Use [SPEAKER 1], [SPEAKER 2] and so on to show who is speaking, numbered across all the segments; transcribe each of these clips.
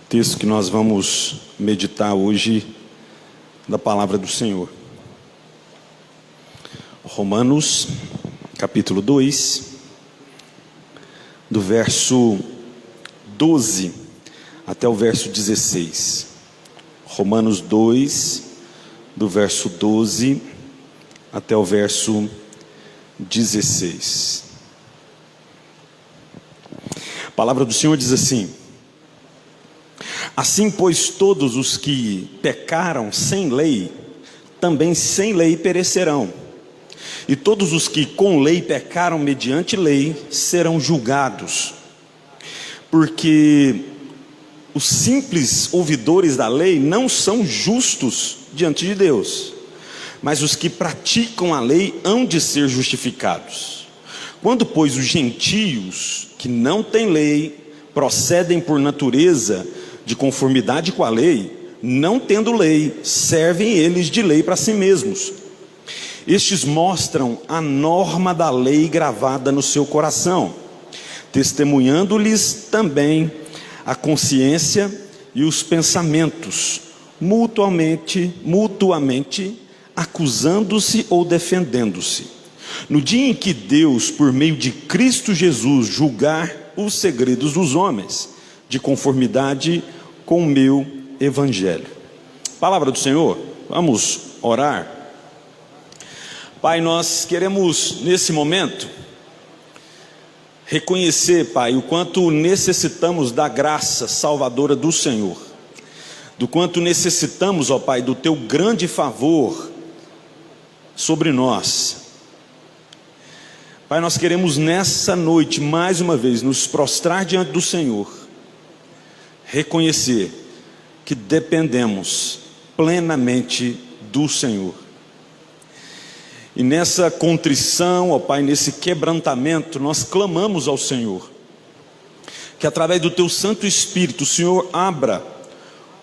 [SPEAKER 1] Texto que nós vamos meditar hoje da palavra do Senhor. Romanos, capítulo 2, do verso 12 até o verso 16. Romanos 2, do verso 12 até o verso 16. A palavra do Senhor diz assim: assim, pois, todos os que pecaram sem lei, também sem lei perecerão. E todos os que com lei pecaram mediante lei, serão julgados. Porque os simples ouvidores da lei não são justos diante de Deus, mas os que praticam a lei hão de ser justificados. Quando, pois, os gentios que não têm lei procedem por natureza de conformidade com a lei, não tendo lei, servem eles de lei para si mesmos. Estes mostram a norma da lei gravada no seu coração, testemunhando-lhes também a consciência e os pensamentos, mutuamente acusando-se ou defendendo-se. No dia em que Deus, por meio de Cristo Jesus, julgar os segredos dos homens, de conformidade com o meu evangelho. Palavra do Senhor, vamos orar. Pai, nós queremos nesse momento reconhecer, Pai, o quanto necessitamos da graça salvadora do Senhor, do quanto necessitamos, ó Pai, do Teu grande favor sobre nós. Pai, nós queremos nessa noite, mais uma vez, nos prostrar diante do Senhor, reconhecer que dependemos plenamente do Senhor. E nessa contrição, ó Pai, nesse quebrantamento, nós clamamos ao Senhor, que através do Teu Santo Espírito, o Senhor abra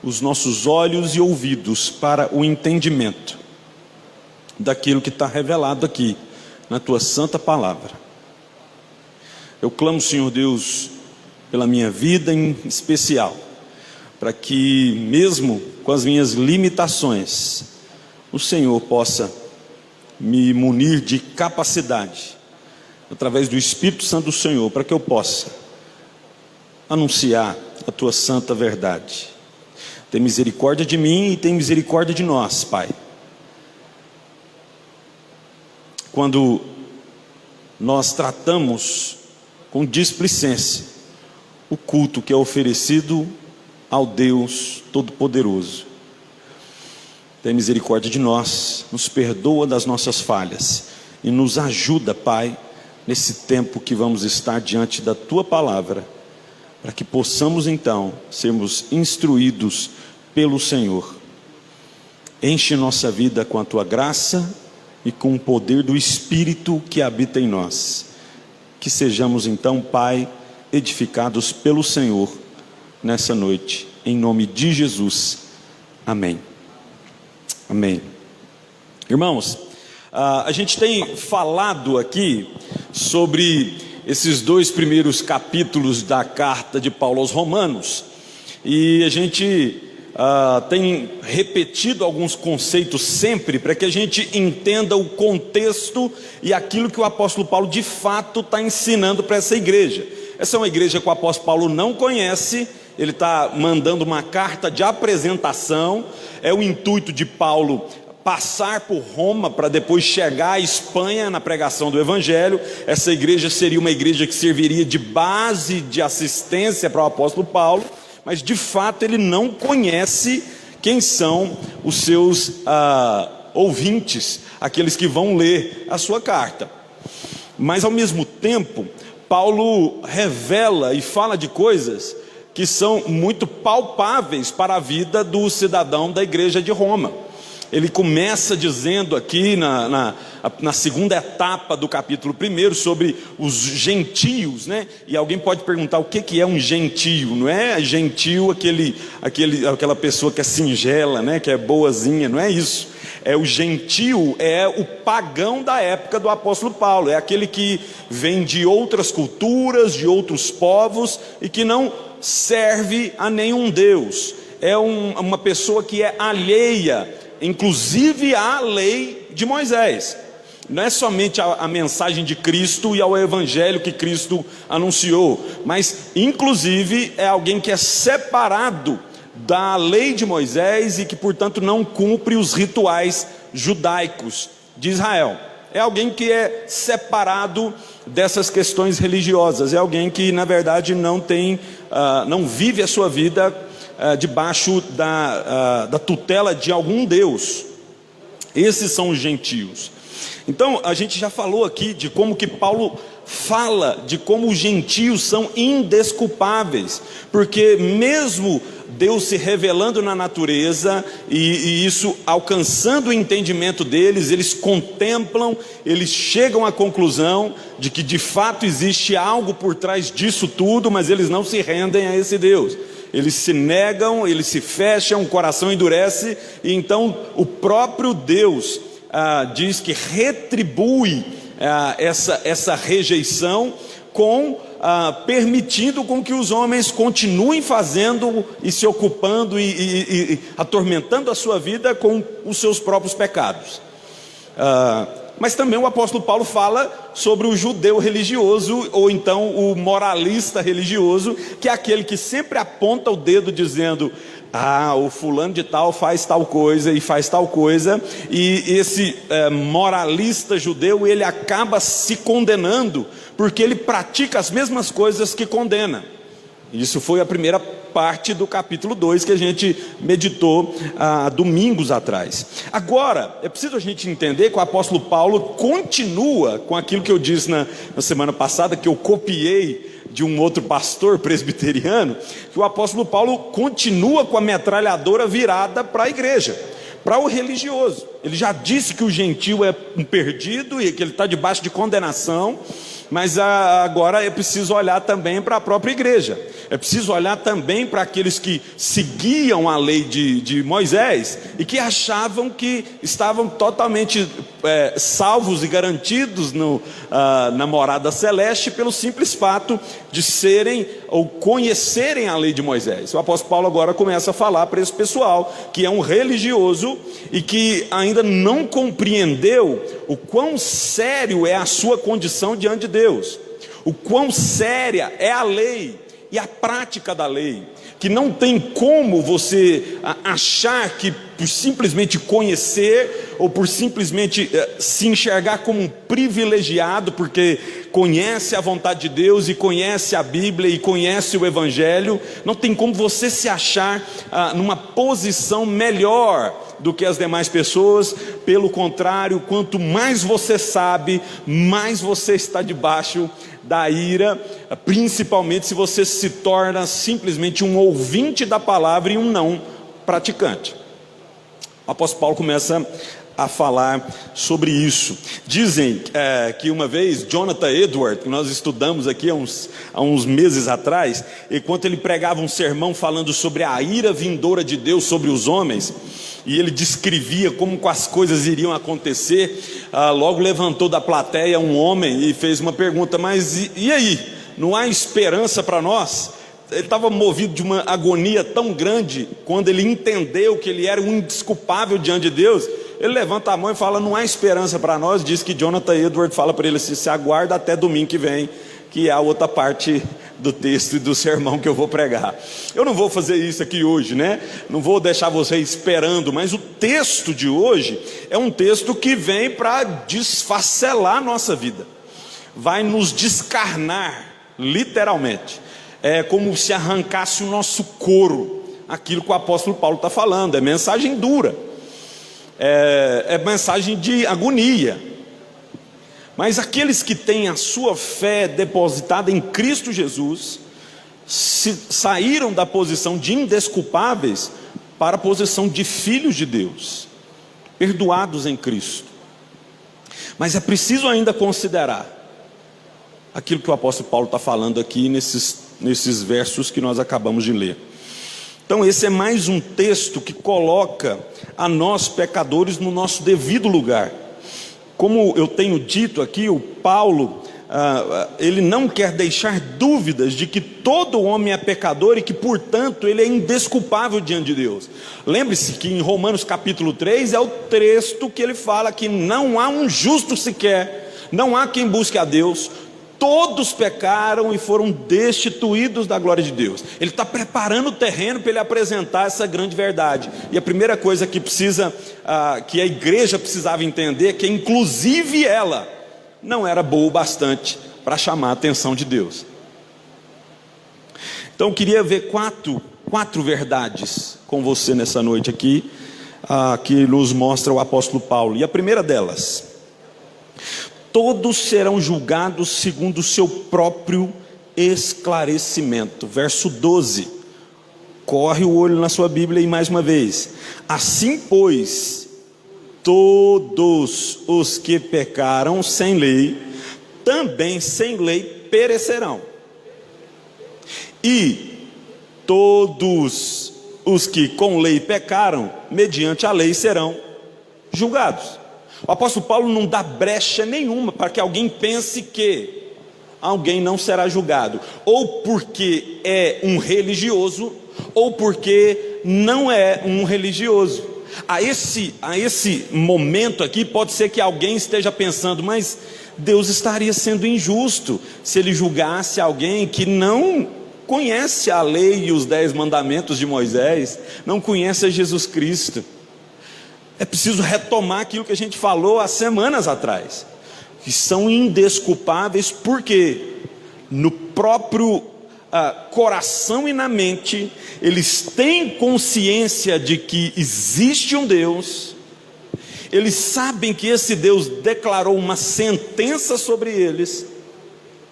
[SPEAKER 1] os nossos olhos e ouvidos para o entendimento daquilo que está revelado aqui na Tua Santa Palavra. Eu clamo, Senhor Deus, pela minha vida em especial, para que mesmo com as minhas limitações, o Senhor possa me munir de capacidade, através do Espírito Santo do Senhor, para que eu possa anunciar a Tua santa verdade. Tem misericórdia de mim e tem misericórdia de nós, Pai. Quando nós tratamos com displicência o culto que é oferecido ao Deus Todo-Poderoso, tem misericórdia de nós, nos perdoa das nossas falhas e nos ajuda, Pai, nesse tempo que vamos estar diante da Tua Palavra, para que possamos então sermos instruídos pelo Senhor. Enche nossa vida com a Tua graça e com o poder do Espírito que habita em nós. Que sejamos então, Pai, edificados pelo Senhor nessa noite, em nome de Jesus. Amém. Amém. Irmãos, a gente tem falado aqui sobre esses dois primeiros capítulos da carta de Paulo aos Romanos, e a gente tem repetido alguns conceitos sempre, para que a gente entenda o contexto e aquilo que o apóstolo Paulo de fato está ensinando para essa igreja. Essa é uma igreja que o apóstolo Paulo não conhece. Ele está mandando uma carta de apresentação. É o intuito de Paulo passar por Roma para depois chegar à Espanha na pregação do Evangelho. Essa igreja seria uma igreja que serviria de base de assistência para o apóstolo Paulo, mas de fato ele não conhece quem são os seus ouvintes, aqueles que vão ler a sua carta. Mas ao mesmo tempo, Paulo revela e fala de coisas que são muito palpáveis para a vida do cidadão da igreja de Roma. Ele começa dizendo aqui na segunda etapa do capítulo 1 sobre os gentios, né? E alguém pode perguntar o que é um gentio? Não é gentio aquela pessoa que é singela, né? Que é boazinha, não é isso. O gentio é o pagão da época do apóstolo Paulo, é aquele que vem de outras culturas, de outros povos e que não serve a nenhum Deus. É uma pessoa que é alheia, inclusive à lei de Moisés. Não é somente a mensagem de Cristo e ao evangelho que Cristo anunciou, mas inclusive é alguém que é separado da lei de Moisés e que portanto não cumpre os rituais judaicos de Israel. É alguém que é separado dessas questões religiosas, é alguém que na verdade não vive a sua vida debaixo da tutela de algum Deus. Esses são os gentios. Então a gente já falou aqui de como que Paulo fala de como os gentios são indesculpáveis, porque mesmo Deus se revelando na natureza e isso alcançando o entendimento deles, eles contemplam, eles chegam à conclusão de que de fato existe algo por trás disso tudo, mas eles não se rendem a esse Deus. Eles se negam, eles se fecham, o coração endurece, e então o próprio Deus diz que retribui essa rejeição permitindo com que os homens continuem fazendo e se ocupando e atormentando a sua vida com os seus próprios pecados. Mas também o apóstolo Paulo fala sobre o judeu religioso, ou então o moralista religioso, que é aquele que sempre aponta o dedo dizendo: o fulano de tal faz tal coisa e faz tal coisa, e esse moralista judeu, ele acaba se condenando, porque ele pratica as mesmas coisas que condena. Isso foi a primeira parte do capítulo 2 que a gente meditou há domingos atrás. Agora, é preciso a gente entender que o apóstolo Paulo continua com aquilo que eu disse na semana passada, que eu copiei de um outro pastor presbiteriano, que o apóstolo Paulo continua com a metralhadora virada para a igreja, para o religioso. Ele já disse que o gentio é um perdido e que ele está debaixo de condenação, mas agora é preciso olhar também para a própria igreja. É preciso olhar também para aqueles que seguiam a lei de Moisés e que achavam que estavam totalmente salvos e garantidos na morada celeste pelo simples fato de serem ou conhecerem a lei de Moisés. O apóstolo Paulo agora começa a falar para esse pessoal que é um religioso e que ainda não compreendeu o quão sério é a sua condição diante de Deus, o quão séria é a lei e a prática da lei, que não tem como você achar que por simplesmente conhecer ou por simplesmente se enxergar como um privilegiado porque conhece a vontade de Deus e conhece a Bíblia e conhece o Evangelho, não tem como você se achar numa posição melhor do que as demais pessoas. Pelo contrário, quanto mais você sabe, mais você está debaixo da ira, principalmente se você se torna simplesmente um ouvinte da palavra e um não praticante. O apóstolo Paulo começa a falar sobre isso. Dizem que uma vez Jonathan Edwards, que nós estudamos aqui há uns meses atrás, enquanto ele pregava um sermão falando sobre a ira vindoura de Deus sobre os homens, e ele descrevia como as coisas iriam acontecer, logo levantou da plateia um homem e fez uma pergunta: mas e aí? Não há esperança para nós? Ele estava movido de uma agonia tão grande, quando ele entendeu que ele era um indesculpável diante de Deus. Ele levanta a mão e fala: não há esperança para nós. Diz que Jonathan Edwards fala para ele assim: se aguarda até domingo que vem, que é a outra parte do texto e do sermão que eu vou pregar. Eu não vou fazer isso aqui hoje, né? Não vou deixar você esperando, mas o texto de hoje é um texto que vem para desfacelar a nossa vida, vai nos descarnar, literalmente. É como se arrancasse o nosso couro, aquilo que o apóstolo Paulo está falando. É mensagem dura, é mensagem de agonia. Mas aqueles que têm a sua fé depositada em Cristo Jesus saíram da posição de indesculpáveis para a posição de filhos de Deus. perdoados em Cristo. Mas é preciso ainda considerar aquilo que o apóstolo Paulo está falando aqui nesses versos que nós acabamos de ler. Então esse é mais um texto que coloca a nós pecadores no nosso devido lugar. Como eu tenho dito aqui, o Paulo, ele não quer deixar dúvidas de que todo homem é pecador e que, portanto, ele é indesculpável diante de Deus. Lembre-se que em Romanos capítulo 3 é o texto que ele fala que não há um justo sequer, não há quem busque a Deus, todos pecaram e foram destituídos da glória de Deus. Ele está preparando o terreno para ele apresentar essa grande verdade. E a primeira coisa que que a igreja precisava entender é que inclusive ela não era boa o bastante para chamar a atenção de Deus. Então eu queria ver quatro verdades com você nessa noite aqui, que nos mostra o apóstolo Paulo. E a primeira delas: todos serão julgados segundo o seu próprio esclarecimento. Verso 12. Corre o olho na sua Bíblia e mais uma vez. Assim, pois, todos os que pecaram sem lei, também sem lei perecerão. E todos os que com lei pecaram, mediante a lei serão julgados. O apóstolo Paulo não dá brecha nenhuma para que alguém pense que alguém não será julgado, ou porque é um religioso, ou porque não é um religioso. A esse momento aqui, pode ser que alguém esteja pensando, mas Deus estaria sendo injusto se ele julgasse alguém que não conhece a lei e os 10 mandamentos de Moisés, não conhece a Jesus Cristo. É preciso retomar aquilo que a gente falou há semanas atrás, que são indesculpáveis porque no próprio coração e na mente eles têm consciência de que existe um Deus, eles sabem que esse Deus declarou uma sentença sobre eles,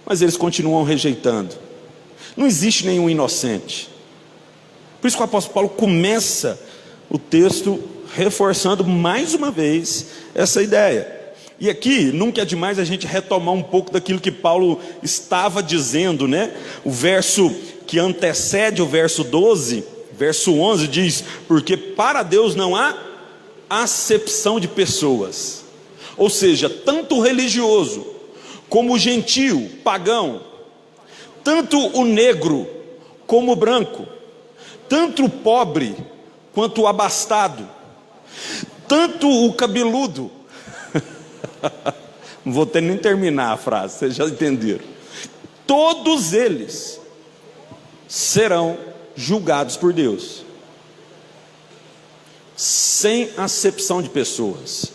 [SPEAKER 1] mas eles continuam rejeitando. Não existe nenhum inocente. Por isso que o apóstolo Paulo começa o texto reforçando mais uma vez essa ideia. E aqui nunca é demais a gente retomar um pouco daquilo que Paulo estava dizendo, né? O verso que antecede o verso 12, verso 11 diz: porque para Deus não há acepção de pessoas. Ou seja, tanto o religioso como o gentio, pagão, tanto o negro como o branco, tanto o pobre quanto o abastado, tanto o cabeludo, não vou ter nem terminar a frase, vocês já entenderam, todos eles serão julgados por Deus, sem acepção de pessoas.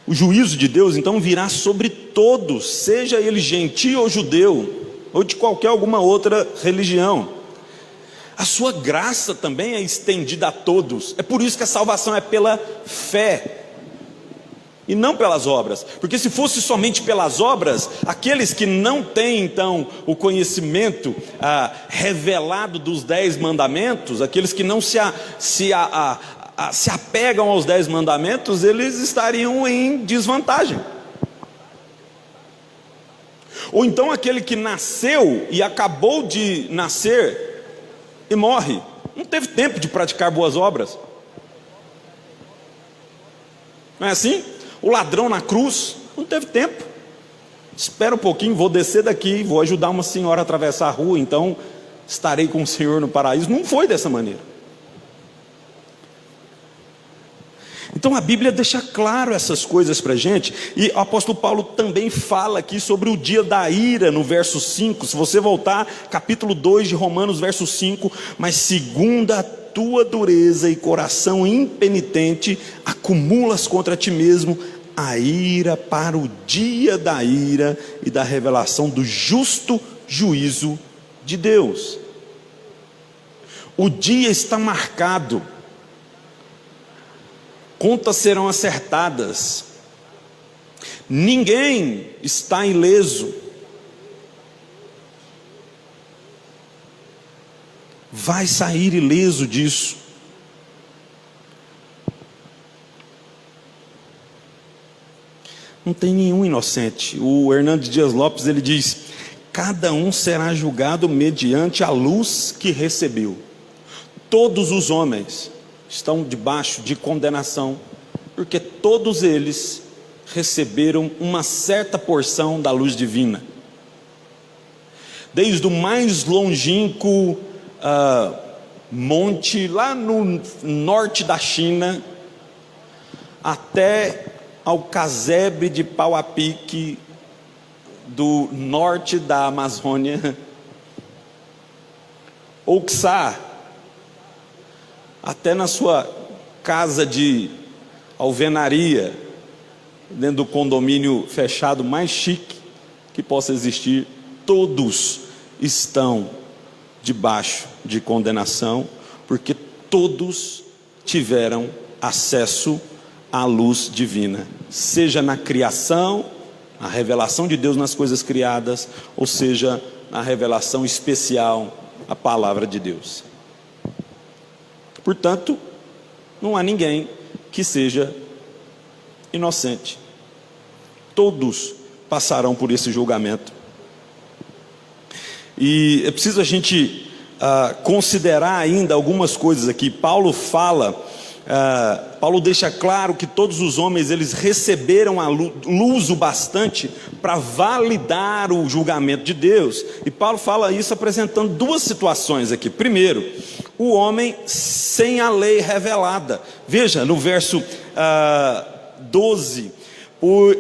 [SPEAKER 1] O juízo de Deus então virá sobre todos, seja ele gentio ou judeu, ou de alguma outra religião. A sua graça também é estendida a todos. É por isso que a salvação é pela fé e não pelas obras, porque se fosse somente pelas obras, aqueles que não têm então o conhecimento revelado dos 10 mandamentos, aqueles que não se apegam aos 10 mandamentos, eles estariam em desvantagem. Ou então aquele que nasceu e acabou de nascer e morre, não teve tempo de praticar boas obras. Não é assim? O ladrão na cruz não teve tempo. Espera um pouquinho, vou descer daqui, vou ajudar uma senhora a atravessar a rua, então estarei com o Senhor no paraíso. Não foi dessa maneira. Então a Bíblia deixa claro essas coisas para a gente. E o apóstolo Paulo também fala aqui sobre o dia da ira no verso 5. Se você voltar, capítulo 2 de Romanos, verso 5. Mas segundo a tua dureza e coração impenitente, acumulas contra ti mesmo a ira para o dia da ira e da revelação do justo juízo de Deus. O dia está marcado, contas serão acertadas, ninguém está ileso, vai sair ileso disso. Não tem nenhum inocente. O Hernandes Dias Lopes, ele diz: cada um será julgado mediante a luz que recebeu. Todos os homens estão debaixo de condenação, porque todos eles receberam uma certa porção da luz divina. Desde o mais longínquo monte lá no norte da China, até ao casebre de pau a pique do norte da Amazônia, ou quiçá até na sua casa de alvenaria, dentro do condomínio fechado mais chique que possa existir, todos estão debaixo de condenação, porque todos tiveram acesso à luz divina, seja na criação, a revelação de Deus nas coisas criadas, ou seja, na revelação especial, a palavra de Deus. Portanto, não há ninguém que seja inocente. Todos passarão por esse julgamento. E é preciso a gente considerar ainda algumas coisas aqui. Paulo deixa claro que todos os homens, eles receberam a luz o bastante para validar o julgamento de Deus. E Paulo fala isso apresentando duas situações aqui. Primeiro, o homem sem a lei revelada. Veja no verso 12: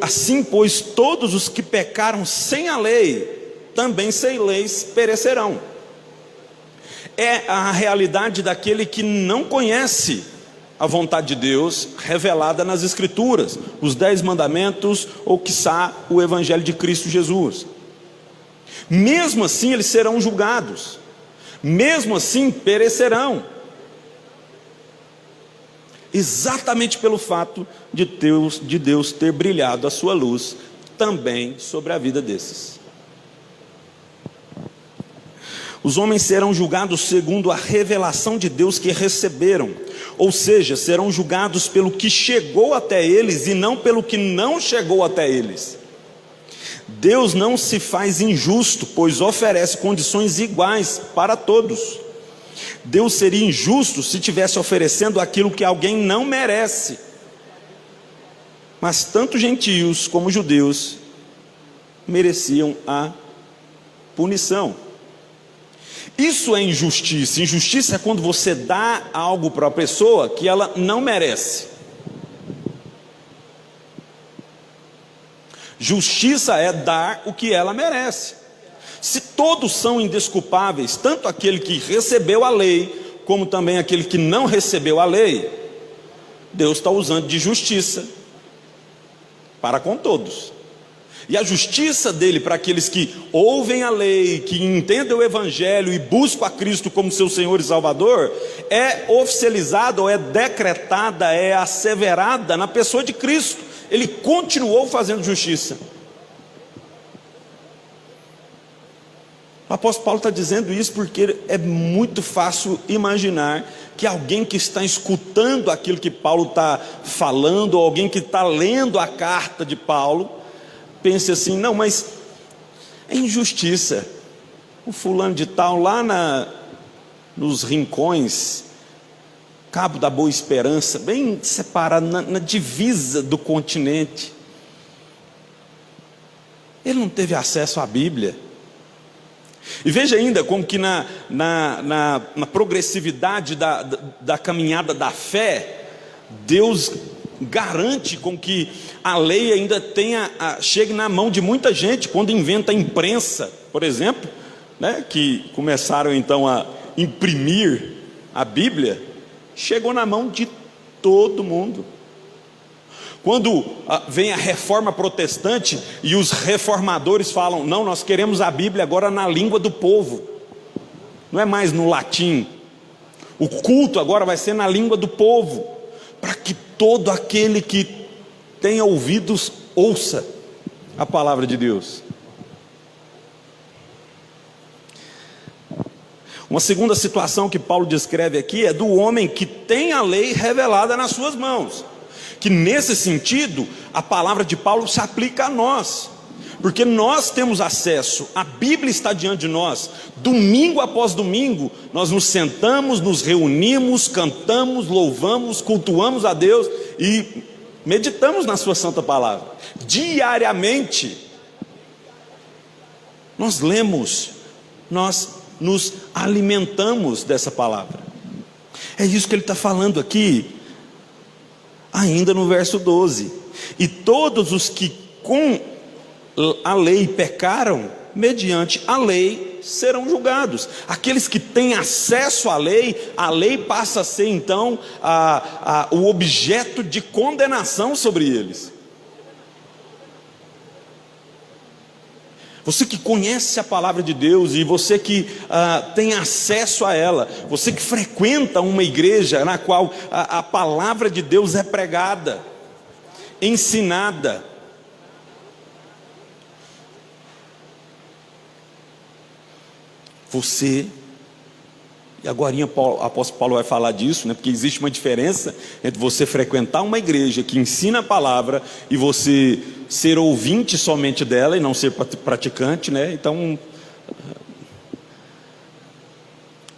[SPEAKER 1] assim pois todos os que pecaram sem a lei, também sem leis perecerão. É a realidade daquele que não conhece a vontade de Deus revelada nas Escrituras, os 10 mandamentos, ou quiçá o Evangelho de Cristo Jesus. Mesmo assim eles serão julgados, mesmo assim perecerão, exatamente pelo fato de Deus ter brilhado a sua luz também sobre a vida desses. Os homens serão julgados segundo a revelação de Deus que receberam, ou seja, serão julgados pelo que chegou até eles e não pelo que não chegou até eles. Deus não se faz injusto, pois oferece condições iguais para todos. Deus seria injusto se estivesse oferecendo aquilo que alguém não merece. Mas tanto gentios como judeus mereciam a punição. Isso é injustiça. Injustiça é quando você dá algo para a pessoa que ela não merece. Justiça é dar o que ela merece. Se todos são indesculpáveis, tanto aquele que recebeu a lei, como também aquele que não recebeu a lei, Deus está usando de justiça para com todos. E a justiça dele para aqueles que ouvem a lei, que entendem o Evangelho e buscam a Cristo como seu Senhor e Salvador, é oficializada, ou é decretada, é asseverada na pessoa de Cristo. Ele continuou fazendo justiça. O apóstolo Paulo está dizendo isso porque é muito fácil imaginar que alguém que está escutando aquilo que Paulo está falando, ou alguém que está lendo a carta de Paulo, pense assim: não, mas é injustiça. O fulano de tal lá nos rincões, Cabo da Boa Esperança, bem separado, na divisa do continente, ele não teve acesso à Bíblia. E veja ainda como que na progressividade da caminhada da fé, Deus garante com que a lei ainda chegue na mão de muita gente. Quando inventa a imprensa, por exemplo, né, que começaram então a imprimir a Bíblia, chegou na mão de todo mundo. Quando vem a reforma protestante e os reformadores falam: não, nós queremos a Bíblia agora na língua do povo, não é mais no latim, o culto agora vai ser na língua do povo, para que todo aquele que tenha ouvidos ouça a palavra de Deus. Uma segunda situação que Paulo descreve aqui é do homem que tem a lei revelada nas suas mãos, que nesse sentido, a palavra de Paulo se aplica a nós, porque nós temos acesso, a Bíblia está diante de nós, domingo após domingo, nós nos sentamos, nos reunimos, cantamos, louvamos, cultuamos a Deus e meditamos na sua santa palavra. Diariamente, nós lemos, nós nos alimentamos dessa palavra. É isso que ele está falando aqui, ainda no verso 12. E todos os que com a lei pecaram, mediante a lei serão julgados. Aqueles que têm acesso à lei passa a ser então o objeto de condenação sobre eles. Você que conhece a palavra de Deus e você que tem acesso a ela, você que frequenta uma igreja na qual a palavra de Deus é pregada, ensinada, você, e agora o apóstolo Paulo vai falar disso, porque existe uma diferença entre você frequentar uma igreja que ensina a palavra e você ser ouvinte somente dela e não ser praticante, Então,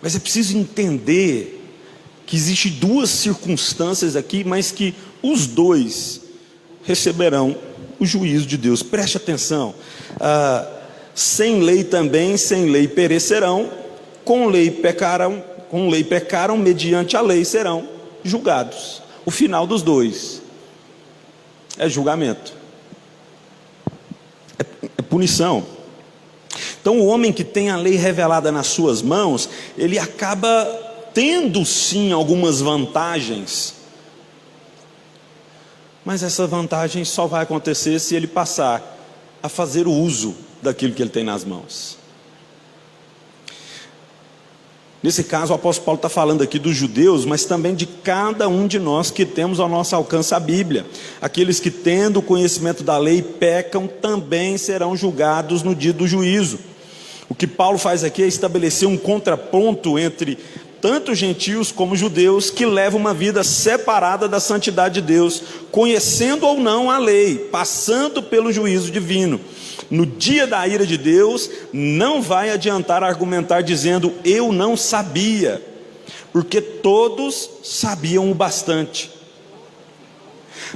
[SPEAKER 1] mas é preciso entender que existem duas circunstâncias aqui, mas que os dois receberão o juízo de Deus. Preste atenção. Sem lei também, sem lei perecerão, com lei pecaram, mediante a lei serão julgados. O final dos dois é julgamento, é punição. Então o homem que tem a lei revelada nas suas mãos, ele acaba tendo sim algumas vantagens, mas essa vantagem só vai acontecer se ele passar a fazer o uso daquilo que ele tem nas mãos. Nesse caso o apóstolo Paulo está falando aqui dos judeus, mas também de cada um de nós que temos ao nosso alcance a Bíblia. Aqueles que tendo o conhecimento da lei pecam também serão julgados no dia do juízo. O que Paulo faz aqui é estabelecer um contraponto entre tanto gentios como judeus que levam uma vida separada da santidade de Deus, conhecendo ou não a lei, passando pelo juízo divino. No dia da ira de Deus, não vai adiantar argumentar dizendo eu não sabia, porque todos sabiam o bastante.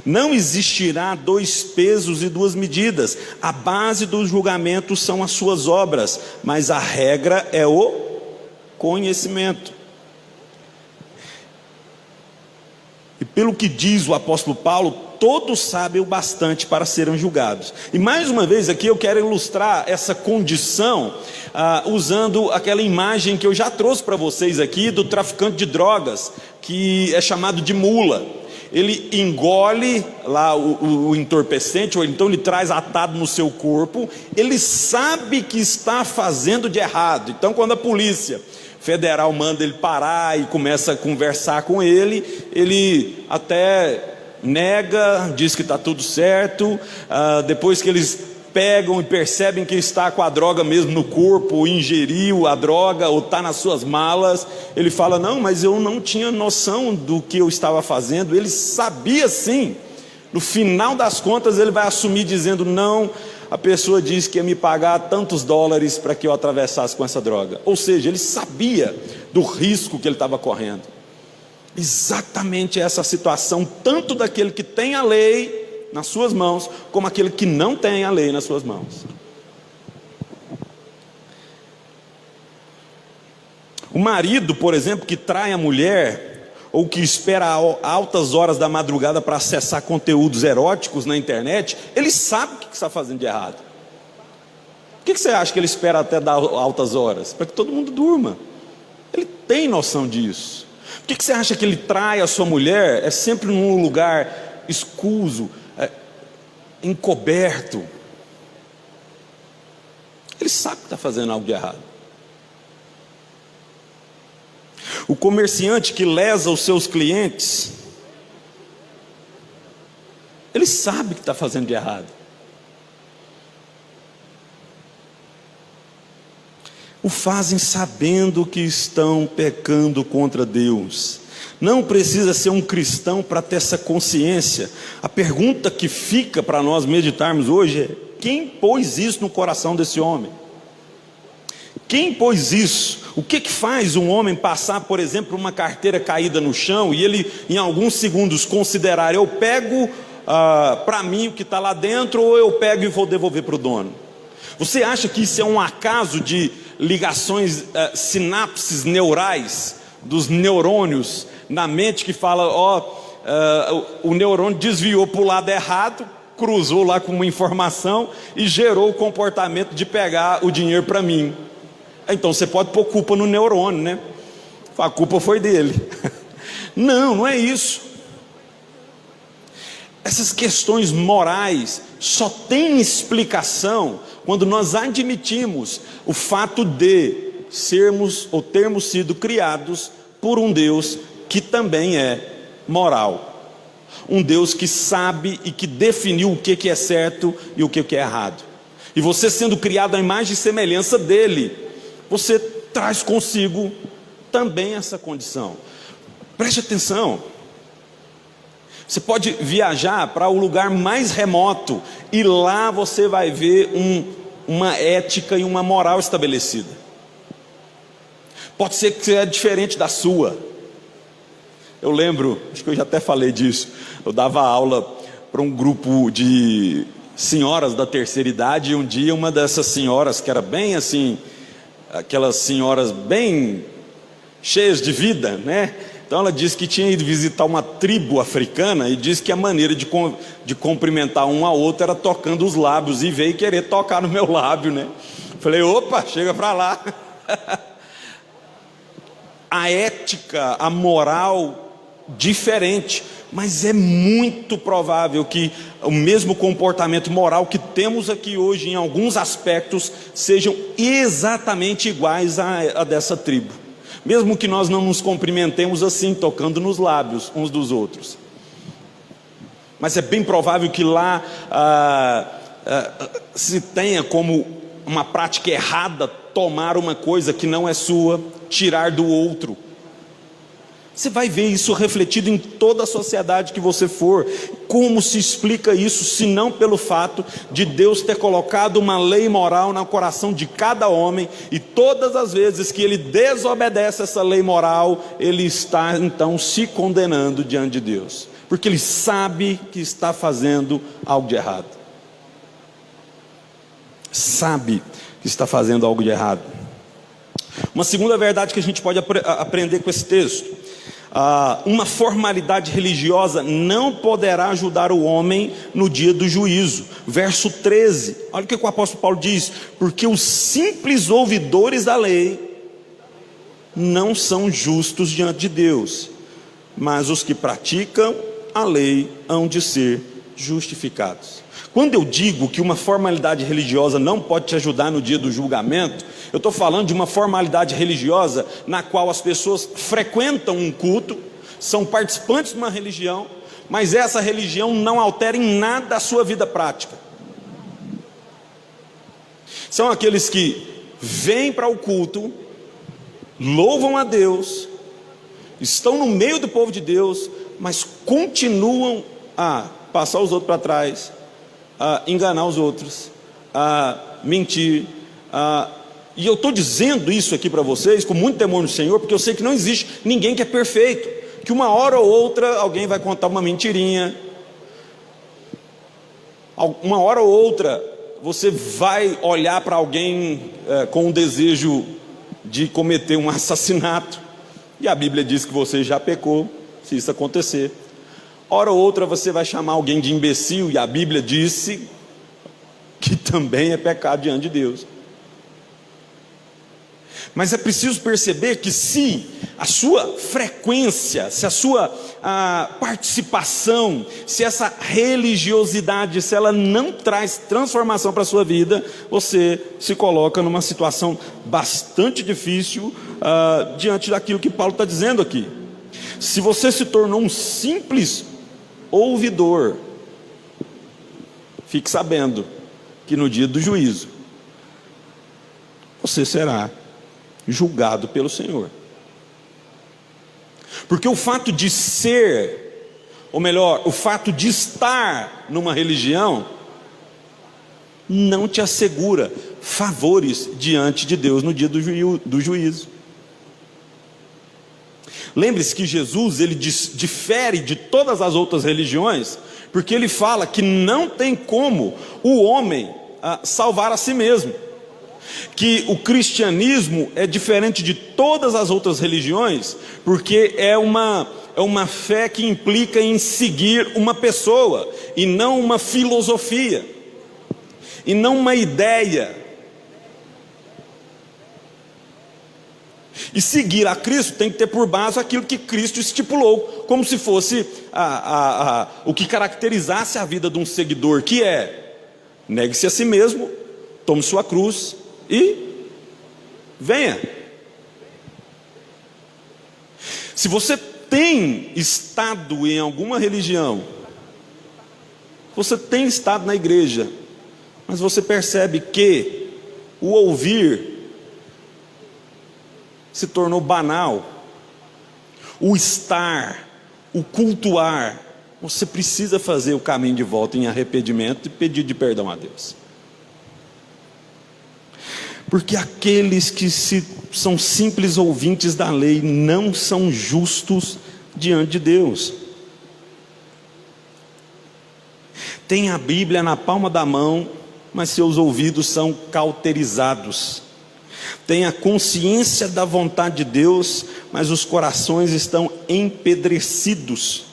[SPEAKER 1] Não existirá dois pesos e duas medidas. A base do julgamento são as suas obras, mas a regra é o conhecimento. E pelo que diz o apóstolo Paulo, todos sabem o bastante para serem julgados. E mais uma vez aqui eu quero ilustrar essa condição usando aquela imagem que eu já trouxe para vocês aqui do traficante de drogas, que é chamado de mula. Ele engole lá o entorpecente, ou então ele traz atado no seu corpo. Ele sabe que está fazendo de errado. Então quando a polícia federal manda ele parar e começa a conversar com ele, ele até nega, diz que está tudo certo. Depois que eles pegam e percebem que está com a droga mesmo no corpo, ou ingeriu a droga, ou está nas suas malas, ele fala, não, mas eu não tinha noção do que eu estava fazendo. Ele sabia sim. No final das contas ele vai assumir dizendo, não, a pessoa disse que ia me pagar tantos dólares para que eu atravessasse com essa droga. Ou seja, ele sabia do risco que ele estava correndo. Exatamente essa situação, tanto daquele que tem a lei nas suas mãos, como aquele que não tem a lei nas suas mãos. O marido, por exemplo, que trai a mulher, ou que espera altas horas da madrugada para acessar conteúdos eróticos na internet, ele sabe o que está fazendo de errado. Por que você acha que ele espera até dar altas horas? Para que todo mundo durma. Ele tem noção disso. Por que você acha que ele trai a sua mulher sempre num lugar escuso, encoberto? Ele sabe que está fazendo algo de errado. O comerciante que lesa os seus clientes, ele sabe que está fazendo de errado. O fazem sabendo que estão pecando contra Deus. Não precisa ser um cristão para ter essa consciência. A pergunta que fica para nós meditarmos hoje é: quem pôs isso no coração desse homem? Quem pôs isso? O que faz um homem passar, por exemplo, uma carteira caída no chão e ele, em alguns segundos, considerar: eu pego para mim o que está lá dentro, ou eu pego e vou devolver para o dono? Você acha que isso é um acaso de ligações, sinapses neurais dos neurônios na mente, que fala: o neurônio desviou para o lado errado, cruzou lá com uma informação e gerou o comportamento de pegar o dinheiro para mim? Então você pode pôr culpa no neurônio, né? A culpa foi dele. Não é isso. Essas questões morais só têm explicação quando nós admitimos o fato de sermos ou termos sido criados por um Deus que também é moral. Um Deus que sabe e que definiu o que é certo e o que é errado. E você, sendo criado à imagem e semelhança dele, você traz consigo também essa condição. Preste atenção. Você pode viajar para o lugar mais remoto e lá você vai ver uma ética e uma moral estabelecida. Pode ser que seja diferente da sua. Eu lembro, acho que eu já até falei disso, eu dava aula para um grupo de senhoras da terceira idade, e um dia uma dessas senhoras, que era bem assim, aquelas senhoras bem cheias de vida, né? Então ela disse que tinha ido visitar uma tribo africana e disse que a maneira de cumprimentar um ao outro era tocando os lábios, e veio querer tocar no meu lábio, né? Falei: opa, chega para lá. A ética, a moral, diferente, mas é muito provável que o mesmo comportamento moral que temos aqui hoje, em alguns aspectos, sejam exatamente iguais a dessa tribo. Mesmo que nós não nos cumprimentemos assim, tocando nos lábios uns dos outros. Mas é bem provável que lá se tenha como uma prática errada tomar uma coisa que não é sua, tirar do outro. Você vai ver isso refletido em toda a sociedade que você for. Como se explica isso, se não pelo fato de Deus ter colocado uma lei moral no coração de cada homem, e todas as vezes que ele desobedece essa lei moral, ele está então se condenando diante de Deus, porque ele sabe que está fazendo algo de errado. Sabe que está fazendo algo de errado. Uma segunda verdade que a gente pode aprender com esse texto: uma formalidade religiosa não poderá ajudar o homem no dia do juízo. Verso 13, olha o que o apóstolo Paulo diz: porque os simples ouvidores da lei não são justos diante de Deus, mas os que praticam a lei hão de ser justificados. Quando eu digo que uma formalidade religiosa não pode te ajudar no dia do julgamento, eu estou falando de uma formalidade religiosa na qual as pessoas frequentam um culto, são participantes de uma religião, mas essa religião não altera em nada a sua vida prática. São aqueles que vêm para o culto, louvam a Deus, estão no meio do povo de Deus, mas continuam a passar os outros para trás, a enganar os outros, a mentir, e eu estou dizendo isso aqui para vocês com muito temor no Senhor, porque eu sei que não existe ninguém que é perfeito, que uma hora ou outra alguém vai contar uma mentirinha, uma hora ou outra você vai olhar para alguém com o desejo de cometer um assassinato, e a Bíblia diz que você já pecou se isso acontecer. Hora ou outra você vai chamar alguém de imbecil, e a Bíblia disse que também é pecado diante de Deus. Mas é preciso perceber que se a sua frequência, se a sua participação, se essa religiosidade, se ela não traz transformação para a sua vida, você se coloca numa situação bastante difícil diante daquilo que Paulo está dizendo aqui. Se você se tornou um simples ouvidor, fique sabendo que no dia do juízo você será julgado pelo Senhor. Porque o fato de ser, ou melhor, o fato de estar numa religião, não te assegura favores diante de Deus no dia do juízo. Lembre-se que Jesus, ele difere de todas as outras religiões, porque ele fala que não tem como o homem salvar a si mesmo. Que o cristianismo é diferente de todas as outras religiões, porque é uma fé que implica em seguir uma pessoa, e não uma filosofia, e não uma ideia. E seguir a Cristo tem que ter por base aquilo que Cristo estipulou, como se fosse o que caracterizasse a vida de um seguidor, que é: negue-se a si mesmo, tome sua cruz e venha. Se você tem estado em alguma religião, você tem estado na igreja, mas você percebe que o ouvir se tornou banal, o estar, o cultuar, você precisa fazer o caminho de volta em arrependimento e pedir de perdão a Deus. Porque aqueles que são simples ouvintes da lei não são justos diante de Deus. Tem a Bíblia na palma da mão, mas seus ouvidos são cauterizados. Tem a consciência da vontade de Deus, mas os corações estão empedrecidos.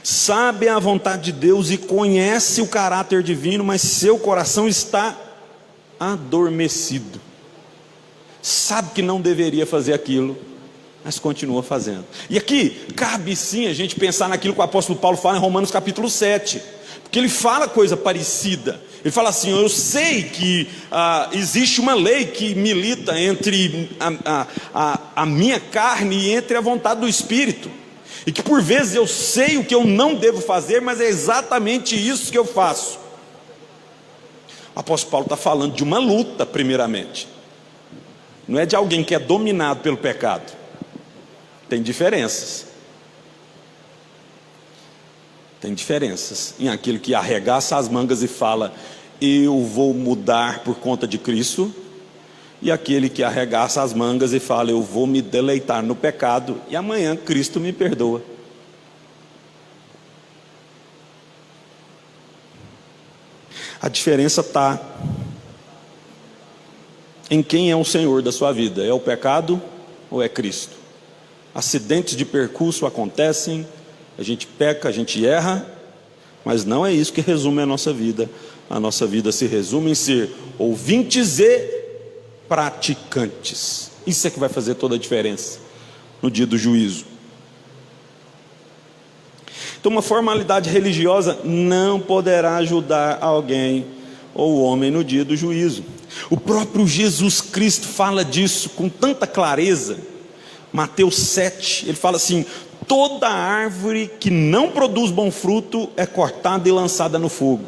[SPEAKER 1] Sabe a vontade de Deus e conhece o caráter divino, mas seu coração está adormecido. Sabe que não deveria fazer aquilo, mas continua fazendo. E aqui cabe sim a gente pensar naquilo que o apóstolo Paulo fala em Romanos capítulo 7, porque ele fala coisa parecida. Ele fala assim: eu sei que existe uma lei que milita entre a minha carne e entre a vontade do Espírito, e que por vezes eu sei o que eu não devo fazer, mas é exatamente isso que eu faço. O apóstolo Paulo está falando de uma luta, primeiramente, não é de alguém que é dominado pelo pecado. Tem diferenças. Tem diferenças em aquele que arregaça as mangas e fala: eu vou mudar por conta de Cristo, e aquele que arregaça as mangas e fala: eu vou me deleitar no pecado e amanhã Cristo me perdoa. A diferença está em quem é o Senhor da sua vida: é o pecado ou é Cristo? Acidentes de percurso acontecem, a gente peca, a gente erra, mas não é isso que resume a nossa vida. A nossa vida se resume em ser ouvintes e praticantes. Isso é que vai fazer toda a diferença no dia do juízo. Então, uma formalidade religiosa não poderá ajudar alguém ou o homem no dia do juízo. O próprio Jesus Cristo fala disso com tanta clareza. Mateus 7, ele fala assim: toda árvore que não produz bom fruto é cortada e lançada no fogo.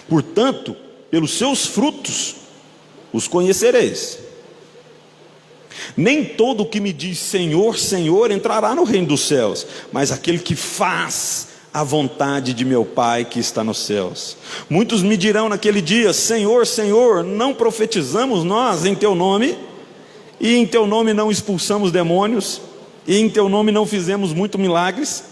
[SPEAKER 1] Portanto, pelos seus frutos os conhecereis. Nem todo o que me diz Senhor, Senhor entrará no reino dos céus, mas aquele que faz a vontade de meu Pai que está nos céus. Muitos me dirão naquele dia: Senhor, Senhor, não profetizamos nós em teu nome, e em teu nome não expulsamos demônios, e em teu nome não fizemos muitos milagres?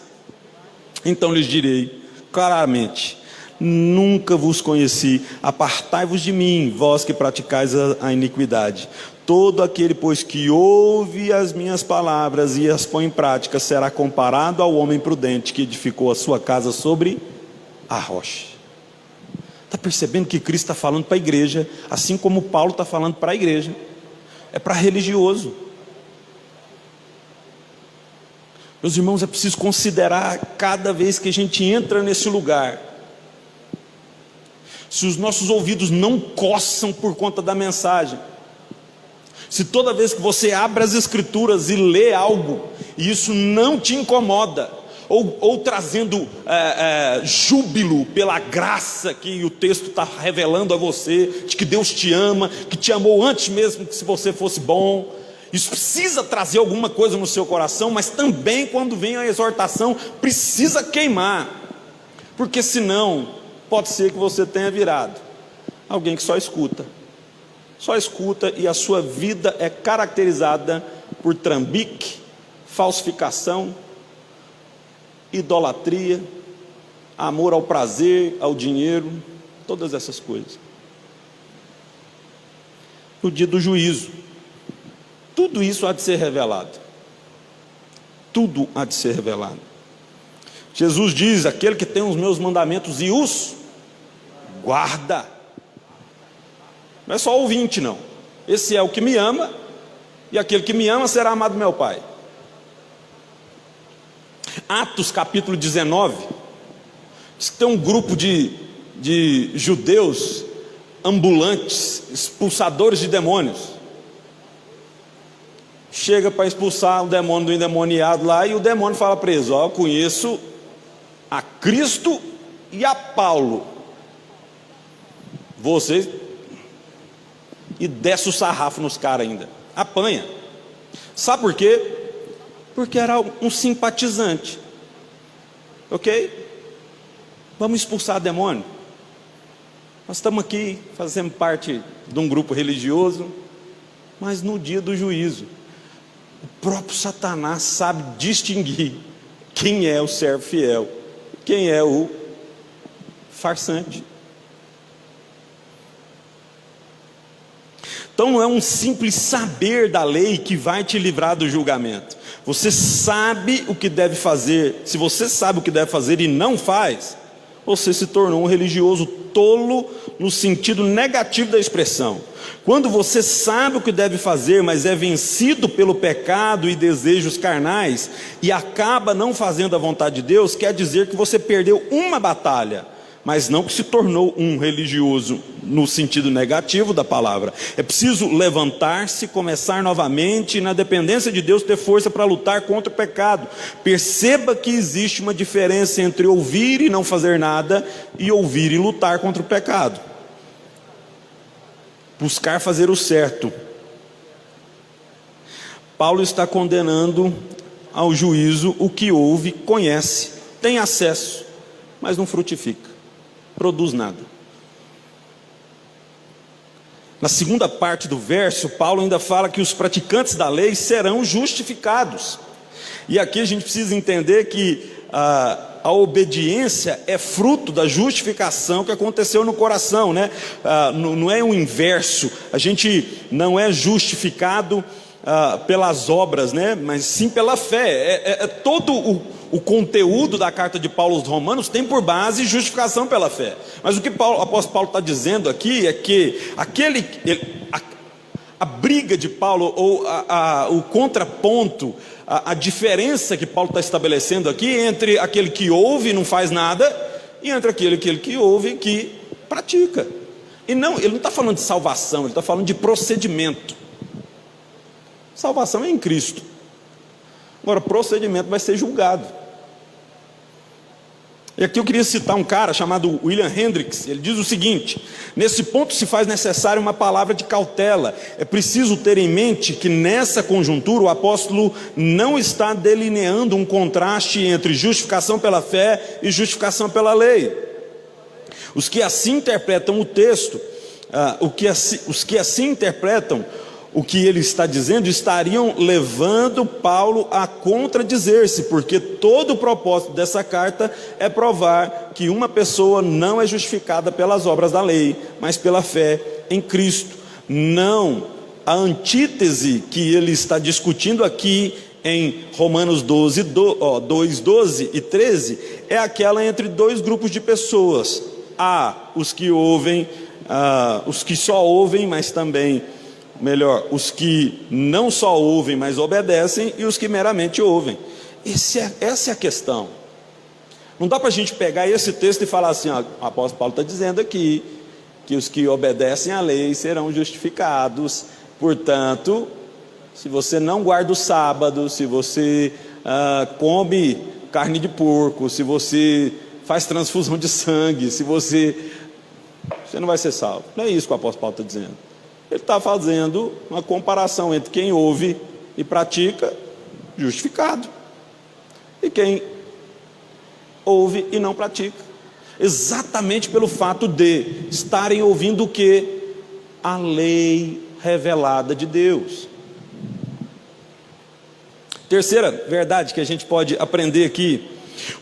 [SPEAKER 1] Então lhes direi claramente: nunca vos conheci, apartai-vos de mim, vós que praticais a iniquidade. Todo aquele, pois, que ouve as minhas palavras e as põe em prática, será comparado ao homem prudente que edificou a sua casa sobre a rocha. Está percebendo que Cristo está falando para a igreja, assim como Paulo está falando para a igreja? É para religioso. Meus irmãos, é preciso considerar cada vez que a gente entra nesse lugar, se os nossos ouvidos não coçam por conta da mensagem, se toda vez que você abre as escrituras e lê algo, e isso não te incomoda, ou trazendo júbilo pela graça que o texto está revelando a você, de que Deus te ama, que te amou antes mesmo que se você fosse bom, Isso precisa trazer alguma coisa no seu coração, mas também quando vem a exortação, precisa queimar, porque senão, pode ser que você tenha virado alguém que só escuta e a sua vida é caracterizada por trambique, falsificação, idolatria, amor ao prazer, ao dinheiro, todas essas coisas. No dia do juízo, tudo isso há de ser revelado. Tudo há de ser revelado. Jesus diz: aquele que tem os meus mandamentos e os guarda. Não é só ouvinte, não. Esse é o que me ama, e aquele que me ama será amado meu Pai. Atos capítulo 19, diz que tem um grupo de judeus ambulantes, expulsadores de demônios. Chega para expulsar o demônio do endemoniado lá, e o demônio fala para eles: ó, eu conheço a Cristo e a Paulo, vocês, e desce o sarrafo nos caras ainda, apanha. Sabe por quê? Porque era um simpatizante. Ok? Vamos expulsar demônio. Nós estamos aqui, fazendo parte de um grupo religioso, mas no dia do juízo, o próprio Satanás sabe distinguir quem é o servo fiel, quem é o farsante. Então não é um simples saber da lei que vai te livrar do julgamento. Você sabe o que deve fazer. Se você sabe o que deve fazer e não faz, você se tornou um religioso tolo no sentido negativo da expressão. Quando você sabe o que deve fazer, mas é vencido pelo pecado e desejos carnais e acaba não fazendo a vontade de Deus, quer dizer que você perdeu uma batalha, mas não que se tornou um religioso no sentido negativo da palavra. É preciso levantar-se, começar novamente, e na dependência de Deus ter força para lutar contra o pecado. Perceba que existe uma diferença entre ouvir e não fazer nada, e ouvir e lutar contra o pecado. Buscar fazer o certo. Paulo está condenando ao juízo o que ouve, conhece, tem acesso, mas não frutifica, produz nada. Na segunda parte do verso, Paulo ainda fala que os praticantes da lei serão justificados. E aqui a gente precisa entender que a obediência é fruto da justificação que aconteceu no coração, né? Não é o inverso. A gente não é justificado pelas obras, né? Mas sim pela fé. Todo o conteúdo da carta de Paulo aos Romanos tem por base justificação pela fé. Mas o que o apóstolo Paulo está dizendo aqui é que a briga de Paulo, ou o contraponto, a diferença que Paulo está estabelecendo aqui entre aquele que ouve e não faz nada, e entre aquele que ouve e que pratica. E não, ele não está falando de salvação, ele está falando de procedimento. Salvação é em Cristo. Agora, procedimento vai ser julgado. E aqui eu queria citar um cara chamado William Hendricks. Ele diz o seguinte: nesse ponto se faz necessária uma palavra de cautela. É preciso ter em mente que nessa conjuntura o apóstolo não está delineando um contraste entre justificação pela fé e justificação pela lei. Os que assim interpretam o texto, os que assim interpretam o que ele está dizendo, estariam levando Paulo a contradizer-se, porque todo o propósito dessa carta é provar que uma pessoa não é justificada pelas obras da lei, mas pela fé em Cristo. Não, a antítese que ele está discutindo aqui em Romanos 2, 12 e 13, é aquela entre dois grupos de pessoas. Há os que ouvem, os que só ouvem, mas também os que não só ouvem, mas obedecem, e os que meramente ouvem. Essa é a questão. Não dá para a gente pegar esse texto e falar assim: o apóstolo Paulo está dizendo aqui que os que obedecem à lei serão justificados. Portanto, se você não guarda o sábado, se você come carne de porco, se você faz transfusão de sangue, você não vai ser salvo. Não é isso que o apóstolo Paulo está dizendo. Ele está fazendo uma comparação entre quem ouve e pratica, justificado, e quem ouve e não pratica, exatamente pelo fato de estarem ouvindo o que? A lei revelada de Deus. Terceira verdade que a gente pode aprender aqui: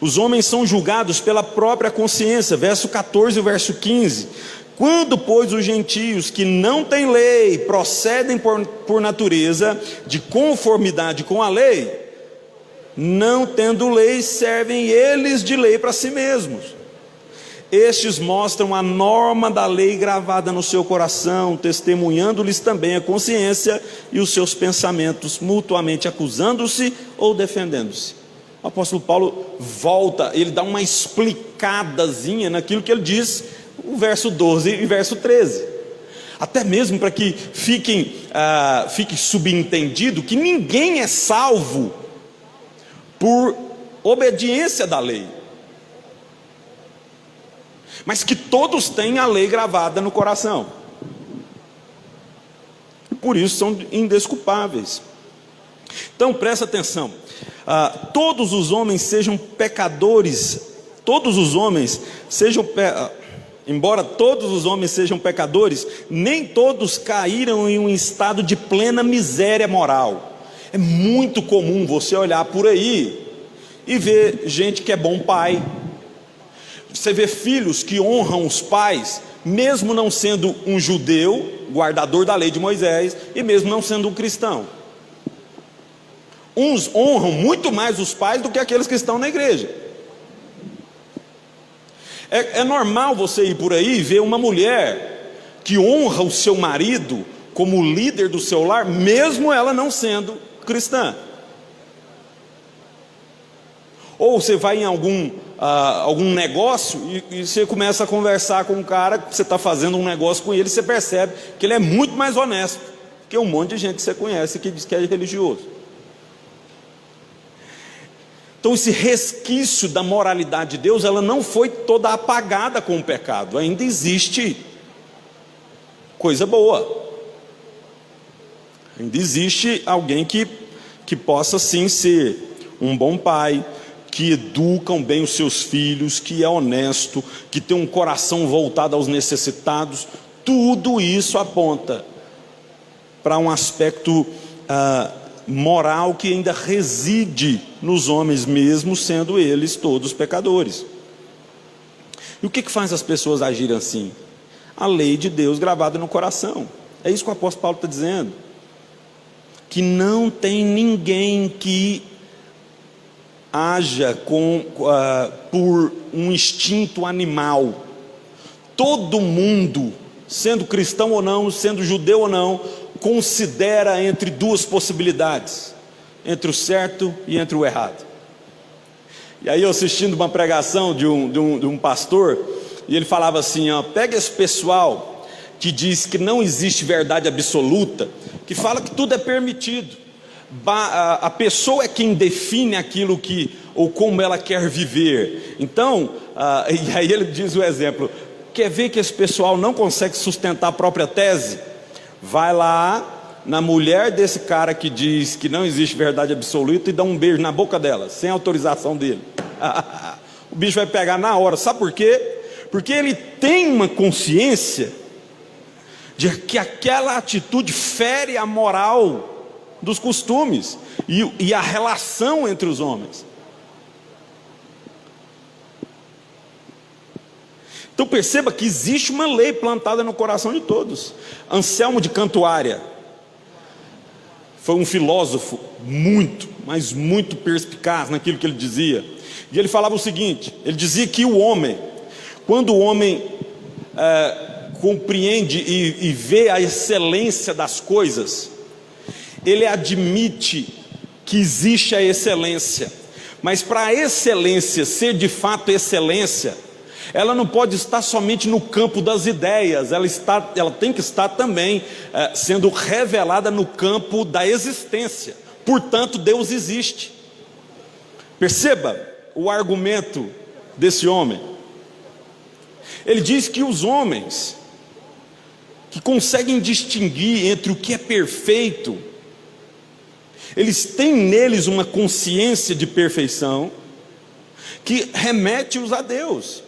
[SPEAKER 1] os homens são julgados pela própria consciência, verso 14 e verso 15. Quando, pois, os gentios que não têm lei procedem por natureza de conformidade com a lei, não tendo lei, servem eles de lei para si mesmos. Estes mostram a norma da lei gravada no seu coração, testemunhando-lhes também a consciência e os seus pensamentos, mutuamente acusando-se ou defendendo-se. O apóstolo Paulo volta, ele dá uma explicadazinha naquilo que ele diz, o verso 12 e verso 13. Até mesmo para que fique subentendido que ninguém é salvo por obediência da lei, mas que todos têm a lei gravada no coração, e por isso são indesculpáveis. Então presta atenção, todos os homens sejam pecadores, embora todos os homens sejam pecadores, nem todos caíram em um estado de plena miséria moral. É muito comum você olhar por aí e ver gente que é bom pai. Você vê filhos que honram os pais, mesmo não sendo um judeu, guardador da lei de Moisés, e mesmo não sendo um cristão. Uns honram muito mais os pais do que aqueles que estão na igreja. É normal você ir por aí e ver uma mulher que honra o seu marido como líder do seu lar, mesmo ela não sendo cristã. Ou você vai em algum negócio e você começa a conversar com um cara, que você está fazendo um negócio com ele, e você percebe que ele é muito mais honesto que um monte de gente que você conhece que diz que é religioso. Então esse resquício da moralidade de Deus, ela não foi toda apagada com o pecado, ainda existe coisa boa, ainda existe alguém que possa sim ser um bom pai, que educam bem os seus filhos, que é honesto, que tem um coração voltado aos necessitados. Tudo isso aponta para um aspecto moral que ainda reside nos homens, mesmo sendo eles todos pecadores. E o que faz as pessoas agirem assim? A lei de Deus gravada no coração. É isso que o apóstolo Paulo está dizendo, que não tem ninguém que haja por um instinto animal. Todo mundo, sendo cristão ou não, sendo judeu ou não, considera entre duas possibilidades, entre o certo e entre o errado. E aí eu assistindo uma pregação de um pastor, e ele falava assim, pega esse pessoal que diz que não existe verdade absoluta, que fala que tudo é permitido, a pessoa é quem define aquilo ou como ela quer viver. Então, e aí ele diz o exemplo: quer ver que esse pessoal não consegue sustentar a própria tese? Vai lá na mulher desse cara que diz que não existe verdade absoluta e dá um beijo na boca dela, sem autorização dele. O bicho vai pegar na hora. Sabe por quê? Porque ele tem uma consciência de que aquela atitude fere a moral dos costumes e a relação entre os homens. Então perceba que existe uma lei plantada no coração de todos. Anselmo de Cantuária foi um filósofo muito, mas muito perspicaz naquilo que ele dizia. E ele falava o seguinte, ele dizia que o homem, quando o homem compreende e vê a excelência das coisas, ele admite que existe a excelência, mas para a excelência ser de fato excelência, ela não pode estar somente no campo das ideias, ela tem que estar também sendo revelada no campo da existência. Portanto, Deus existe. Perceba o argumento desse homem. Ele diz que os homens que conseguem distinguir entre o que é perfeito, eles têm neles uma consciência de perfeição que remete-os a Deus.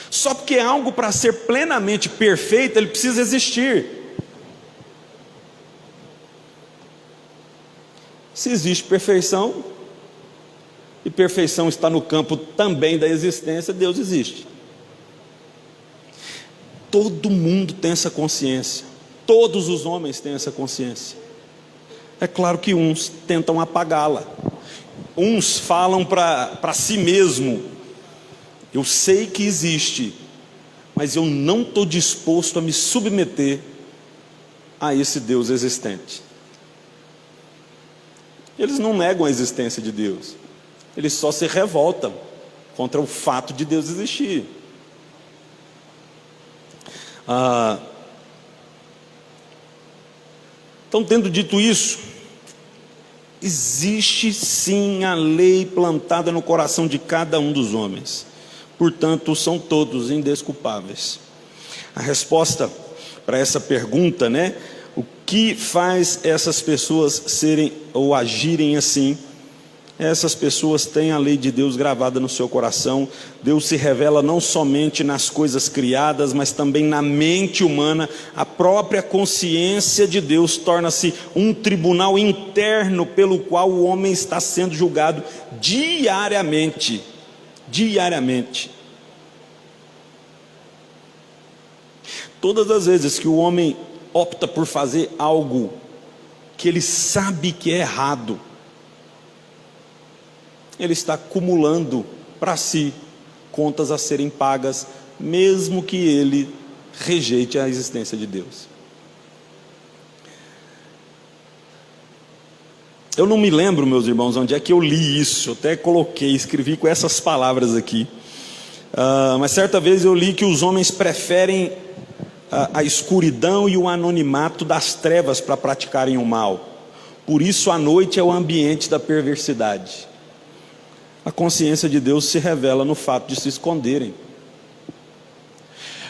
[SPEAKER 1] Só porque algo para ser plenamente perfeito, ele precisa existir. Se existe perfeição, e perfeição está no campo também da existência, Deus existe. Todo mundo tem essa consciência, todos os homens têm essa consciência. É claro que uns tentam apagá-la, uns falam para si mesmo: eu sei que existe, mas eu não estou disposto a me submeter a esse Deus existente. Eles não negam a existência de Deus, eles só se revoltam contra o fato de Deus existir. Então, tendo dito isso, existe sim a lei plantada no coração de cada um dos homens, portanto são todos indesculpáveis. A resposta para essa pergunta, o que faz essas pessoas serem ou agirem assim? Essas pessoas têm a lei de Deus gravada no seu coração. Deus se revela não somente nas coisas criadas, mas também na mente humana. A própria consciência de Deus torna-se um tribunal interno pelo qual o homem está sendo julgado diariamente. Diariamente. Todas as vezes que o homem opta por fazer algo que ele sabe que é errado, ele está acumulando para si contas a serem pagas, mesmo que ele rejeite a existência de Deus. Eu não me lembro, meus irmãos, onde é que eu li isso. Eu até escrevi com essas palavras aqui. Mas certa vez eu li que os homens preferem a escuridão e o anonimato das trevas para praticarem o mal. Por isso a noite é o ambiente da perversidade. A consciência de Deus se revela no fato de se esconderem.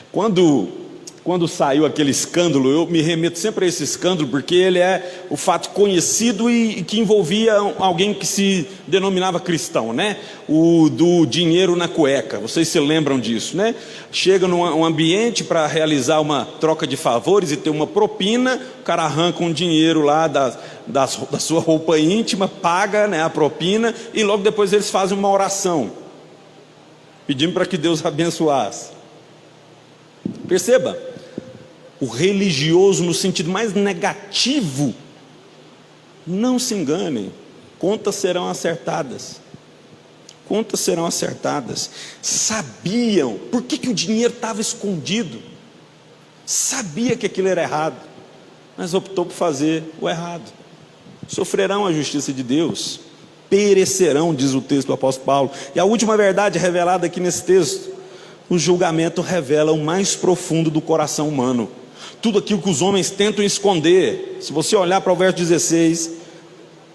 [SPEAKER 1] Quando saiu aquele escândalo, eu me remeto sempre a esse escândalo, porque ele é o fato conhecido e que envolvia alguém que se denominava cristão, o do dinheiro na cueca. Vocês se lembram disso, Chega num ambiente para realizar uma troca de favores e ter uma propina, o cara arranca um dinheiro lá da sua roupa íntima, paga a propina, e logo depois eles fazem uma oração, pedindo para que Deus abençoasse. Perceba, o religioso no sentido mais negativo, não se enganem, contas serão acertadas. Contas serão acertadas. Sabiam por que o dinheiro estava escondido, sabia que aquilo era errado, mas optou por fazer o errado. Sofrerão a justiça de Deus, perecerão, diz o texto do apóstolo Paulo. E a última verdade revelada aqui nesse texto: o julgamento revela o mais profundo do coração humano. Tudo aquilo que os homens tentam esconder. Se você olhar para o verso 16,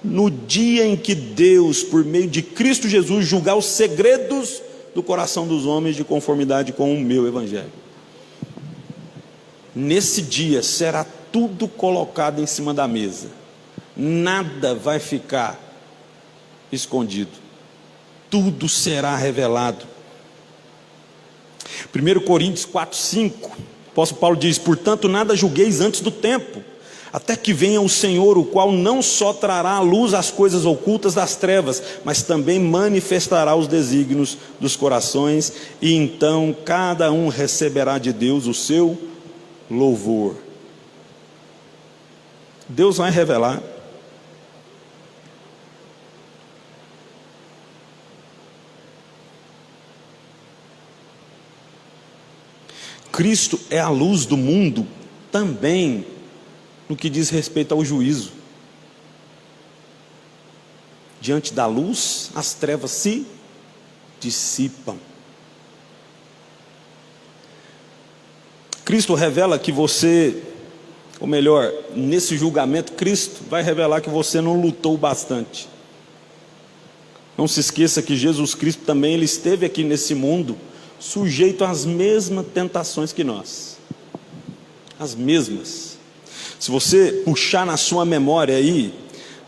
[SPEAKER 1] no dia em que Deus, por meio de Cristo Jesus, julgar os segredos do coração dos homens de conformidade com o meu evangelho, nesse dia será tudo colocado em cima da mesa, nada vai ficar escondido, tudo será revelado. 1 Coríntios 4:5, o apóstolo Paulo diz: portanto nada julgueis antes do tempo, até que venha o Senhor, o qual não só trará à luz as coisas ocultas das trevas, mas também manifestará os desígnios dos corações, e então cada um receberá de Deus o seu louvor. Deus vai revelar. Cristo é a luz do mundo também no que diz respeito ao juízo. Diante da luz, as trevas se dissipam. Cristo revela que você, ou melhor, nesse julgamento, Cristo vai revelar que você não lutou bastante. Não se esqueça que Jesus Cristo também ele esteve aqui nesse mundo, sujeito às mesmas tentações que nós. As mesmas. Se você puxar na sua memória aí,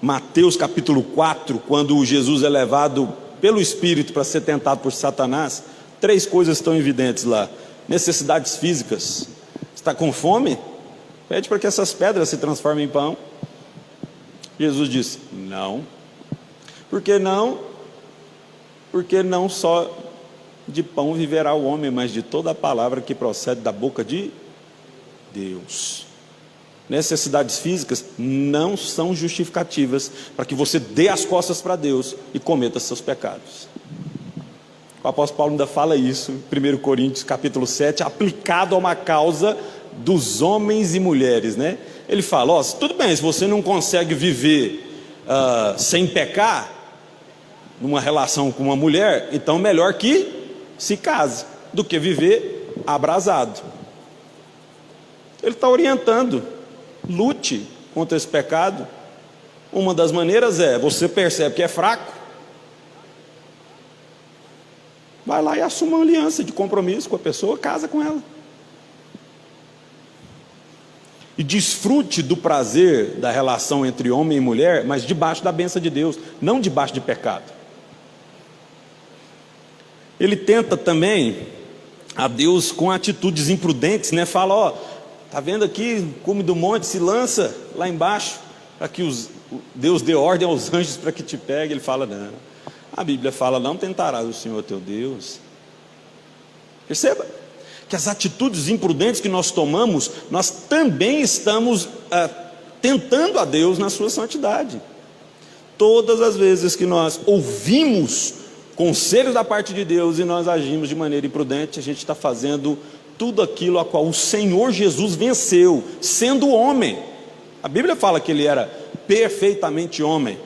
[SPEAKER 1] Mateus capítulo 4, quando Jesus é levado pelo Espírito para ser tentado por Satanás, 3 coisas estão evidentes lá. Necessidades físicas. Está com fome? Pede para que essas pedras se transformem em pão. Jesus disse, não. Por que não? Porque não só de pão viverá o homem, mas de toda a palavra que procede da boca de Deus. Necessidades físicas não são justificativas para que você dê as costas para Deus e cometa seus pecados. O apóstolo Paulo ainda fala isso em 1 Coríntios capítulo 7, aplicado a uma causa dos homens e mulheres, né? Ele fala, ó, tudo bem, se você não consegue viver sem pecar, numa relação com uma mulher, então melhor que se case, do que viver abrasado. Ele está orientando, lute contra esse pecado. Uma das maneiras é, você percebe que é fraco, vai lá e assuma uma aliança de compromisso com a pessoa, casa com ela. E desfrute do prazer da relação entre homem e mulher, mas debaixo da bênção de Deus, não debaixo de pecado. Ele tenta também a Deus com atitudes imprudentes, né? Fala, ó, tá vendo aqui, cume do monte, se lança lá embaixo, para que Deus dê ordem aos anjos para que te pegue. Ele fala, não. A Bíblia fala, não tentarás o Senhor teu Deus. Perceba que as atitudes imprudentes que nós tomamos, nós também estamos tentando a Deus na sua santidade. Todas as vezes que nós ouvimos conselhos da parte de Deus e nós agimos de maneira imprudente, a gente está fazendo tudo aquilo a qual o Senhor Jesus venceu, sendo homem. A Bíblia fala que ele era perfeitamente homem.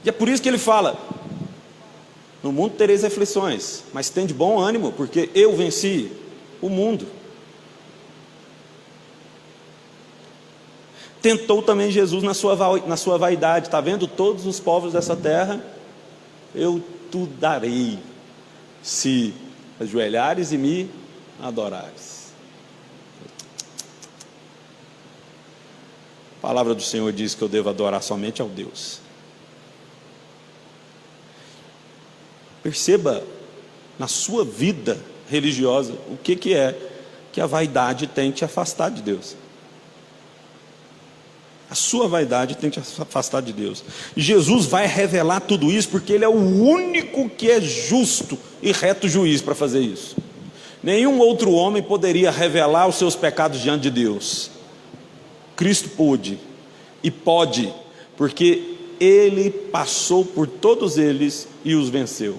[SPEAKER 1] E é por isso que ele fala, no mundo tereis aflições, mas tende bom ânimo, porque eu venci o mundo. Tentou também Jesus na sua vaidade, está vendo? Todos os povos dessa terra, eu te darei, se ajoelhares e me adorares. A palavra do Senhor diz que eu devo adorar somente ao Deus. Perceba na sua vida religiosa o que é que a vaidade tem te afastar de Deus. A sua vaidade tem te afastar de Deus. E Jesus vai revelar tudo isso porque Ele é o único que é justo e reto juiz para fazer isso. Nenhum outro homem poderia revelar os seus pecados diante de Deus. Cristo pôde e pode, porque Ele passou por todos eles e os venceu.